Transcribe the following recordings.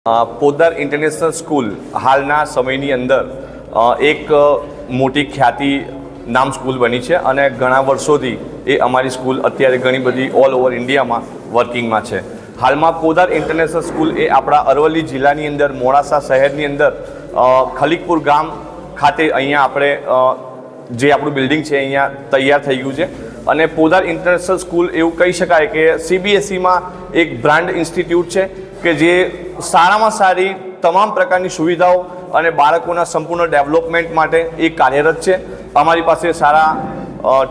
Poddar international school હાલના સમયની અંદર એક મોટી ખ્યાતિ નામ સ્કૂલ બની છે અને ઘણા વર્ષોથી એ અમારી સ્કૂલ અત્યારે ઘણી બધી ઓલ ઓવર ઇન્ડિયામાં વર્કિંગમાં છે. હાલમાં પોદ્દાર ઇન્ટરનેશનલ સ્કૂલ એ આપણા અરવલ્લી જિલ્લાની અંદર મોડાસા શહેરની અંદર ખલીકપુર ગામ ખાતે અહીંયા આપણે જે આપણું બિલ્ડિંગ છે અહીંયા તૈયાર થઈ ગયું છે. અને પોદ્દાર ઇન્ટરનેશનલ સ્કૂલ એવું કહી શકાય કે CBSEમાં એક બ્રાન્ડ ઇન્સ્ટિટ્યૂટ છે કે જે સારામાં સારી તમામ પ્રકારની સુવિધાઓ અને બાળકોના સંપૂર્ણ ડેવલપમેન્ટ માટે એ કાર્યરત છે. અમારી પાસે સારા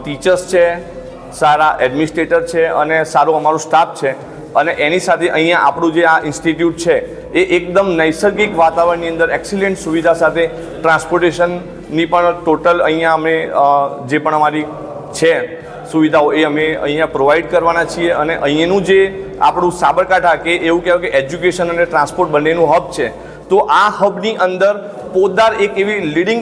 ટીચર્સ છે, સારા એડમિનિસ્ટ્રેટર છે અને સારો અમારો સ્ટાફ છે. અને એની સાથે અહીંયા આપણું જે આ ઇન્સ્ટિટ્યૂટ છે એ એકદમ નૈસર્ગિક વાતાવરણની અંદર એક્સિલન્ટ સુવિધા સાથે ટ્રાન્સપોર્ટેશનની પણ ટોટલ અહીંયા અમે જે પણ અમારી છે સુવિધાઓ એ અમે અહીંયા પ્રોવાઈડ કરવાના છીએ. અને અહીંયાનું જે આપણું સાબરકાંઠા કે એવું કહેવાય કે એજ્યુકેશન અને ટ્રાન્સપોર્ટ બંનેનું હબ છે, તો આ હબની અંદર પોદ્દાર એક એવી લીડિંગ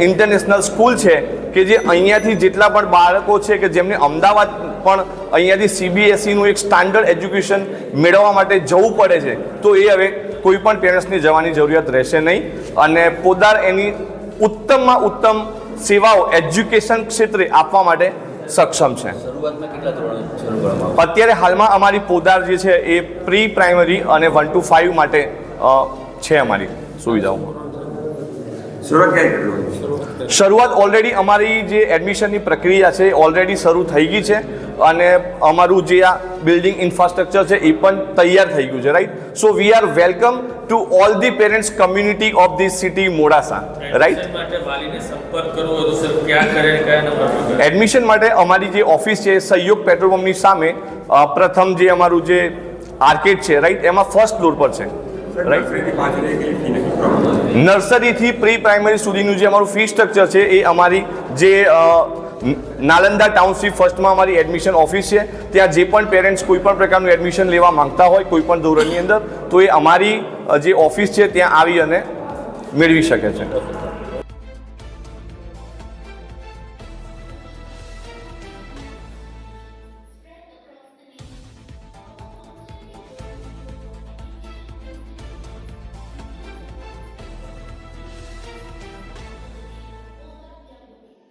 ઇન્ટરનેશનલ સ્કૂલ છે કે જે અહીંયાથી જેટલા પણ બાળકો છે કે જેમને અમદાવાદ પણ અહીંયાથી CBSEનું એક સ્ટાન્ડર્ડ એજ્યુકેશન મેળવવા માટે જવું પડે છે, તો એ હવે કોઈ પણ પેરેન્ટ્સની જવાની જરૂરિયાત રહેશે નહીં. અને પોદ્દાર એની ઉત્તમમાં ઉત્તમ સેવાઓ એજ્યુકેશન ક્ષેત્રે આપવા માટે સક્ષમ છે. અત્યારે હાલમાં અમારી પોદ્દાર જે છે એ પ્રી પ્રાઇમરી અને 1 to 5 માટે છે અમારી સુવિધાઓ. શરૂઆત ઓલરેડી અમારી જે એડમિશનની પ્રક્રિયા છે ઓલરેડી શરૂ થઈ ગઈ છે અને અમારું જે આ બિલ્ડિંગ ઇન્ફ્રાસ્ટ્રક્ચર છે એ પણ તૈયાર થઈ ગયું છે, right. So we are welcome to all the parents community of the city Modasa, right. Admission માટે અમારી જે ઓફિસ છે સહયોગ પેટ્રોલ પંપની સામે પ્રથમ જે અમારું જે આર્કેડ છે, રાઈટ, એમાં ફર્સ્ટ ફ્લોર પર છે, રાઈટ. નર્સરીથી પ્રી પ્રાઇમરી સુધીનું જે અમારું ફી સ્ટ્રક્ચર છે એ અમારી જે નાલંદા ટાઉનશીપ ફર્સ્ટમાં અમારી એડમિશન ઓફિસ છે, ત્યાં જે પણ પેરેન્ટ્સ કોઈ પણ પ્રકારનું એડમિશન લેવા માંગતા હોય કોઈ પણ ધોરણની અંદર, તો એ અમારી જે ઓફિસ છે ત્યાં આવી અને મેળવી શકે છે.